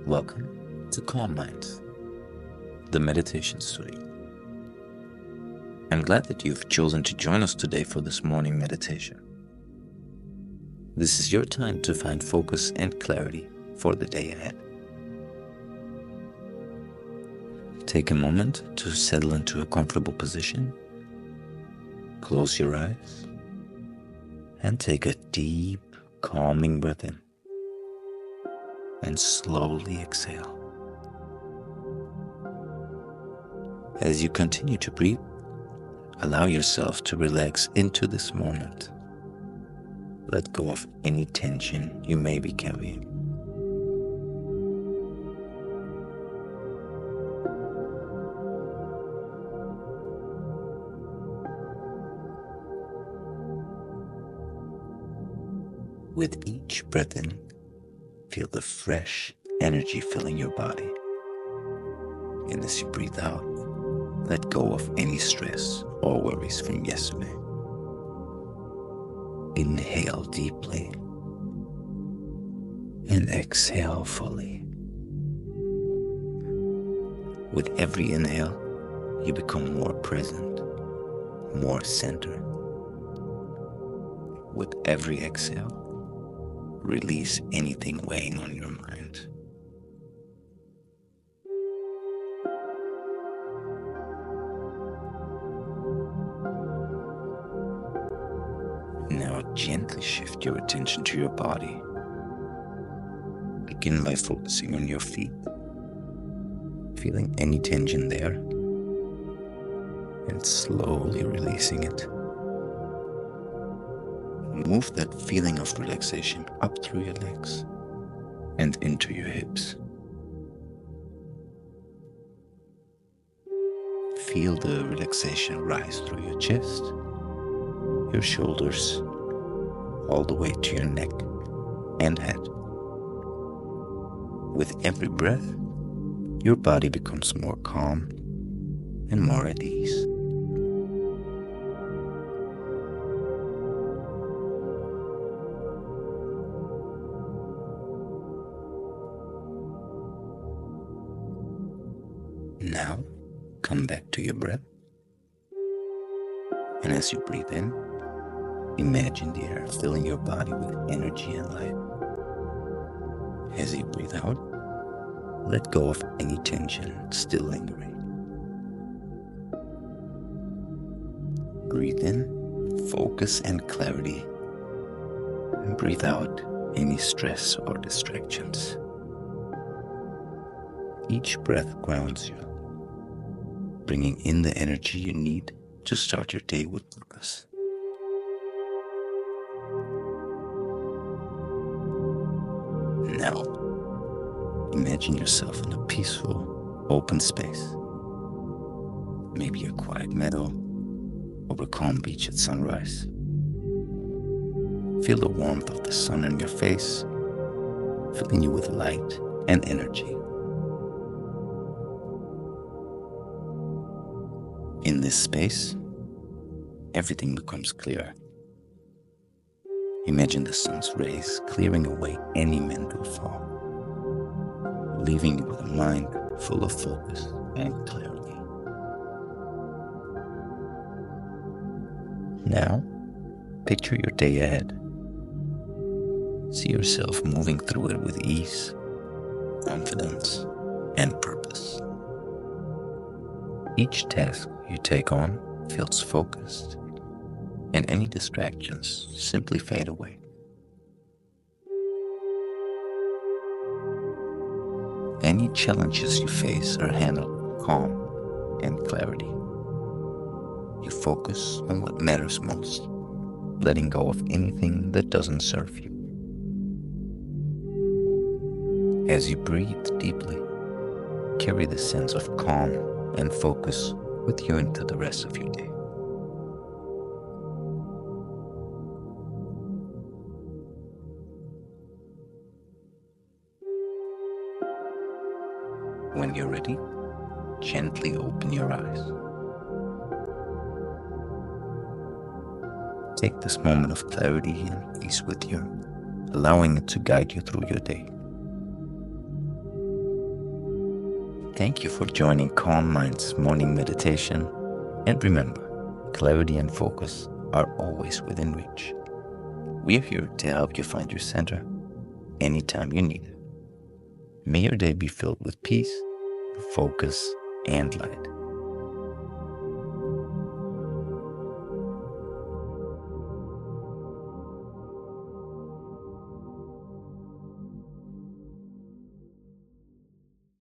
Welcome to Calm Minds, the meditation studio. I'm glad that you've chosen to join us today for this morning meditation. This is your time to find focus and clarity for the day ahead. Take a moment to settle into a comfortable position. Close your eyes and take a deep, calming breath in. And slowly exhale. As you continue to breathe, allow yourself to relax into this moment. Let go of any tension you may be carrying. With each breath in, feel the fresh energy filling your body. And as you breathe out, let go of any stress or worries from yesterday. Inhale deeply and exhale fully. With every inhale, you become more present, more centered. With every exhale, release anything weighing on your mind. Now gently shift your attention to your body. Begin by focusing on your feet, feeling any tension there, and slowly releasing it. Move that feeling of relaxation up through your legs and into your hips. Feel the relaxation rise through your chest, your shoulders, all the way to your neck and head. With every breath, your body becomes more calm and more at ease. Now, come back to your breath. And as you breathe in, imagine the air filling your body with energy and light. As you breathe out, let go of any tension still lingering. Breathe in, focus and clarity. And breathe out any stress or distractions. Each breath grounds you, bringing in the energy you need to start your day with purpose. Now, imagine yourself in a peaceful, open space. Maybe a quiet meadow or a calm beach at sunrise. Feel the warmth of the sun on your face, filling you with light and energy. In this space, everything becomes clear. Imagine the sun's rays clearing away any mental fog, leaving you with a mind full of focus and clarity. Now, picture your day ahead. See yourself moving through it with ease, confidence, and purpose. Each task you take on feels focused, and any distractions simply fade away. Any challenges you face are handled with calm and clarity. You focus on what matters most, letting go of anything that doesn't serve you. As you breathe deeply, carry the sense of calm and focus with you into the rest of your day. When you're ready, gently open your eyes. Take this moment of clarity and peace with you, allowing it to guide you through your day. Thank you for joining Calm Mind's morning meditation. And remember, clarity and focus are always within reach. We are here to help you find your center anytime you need it. May your day be filled with peace, focus, and light.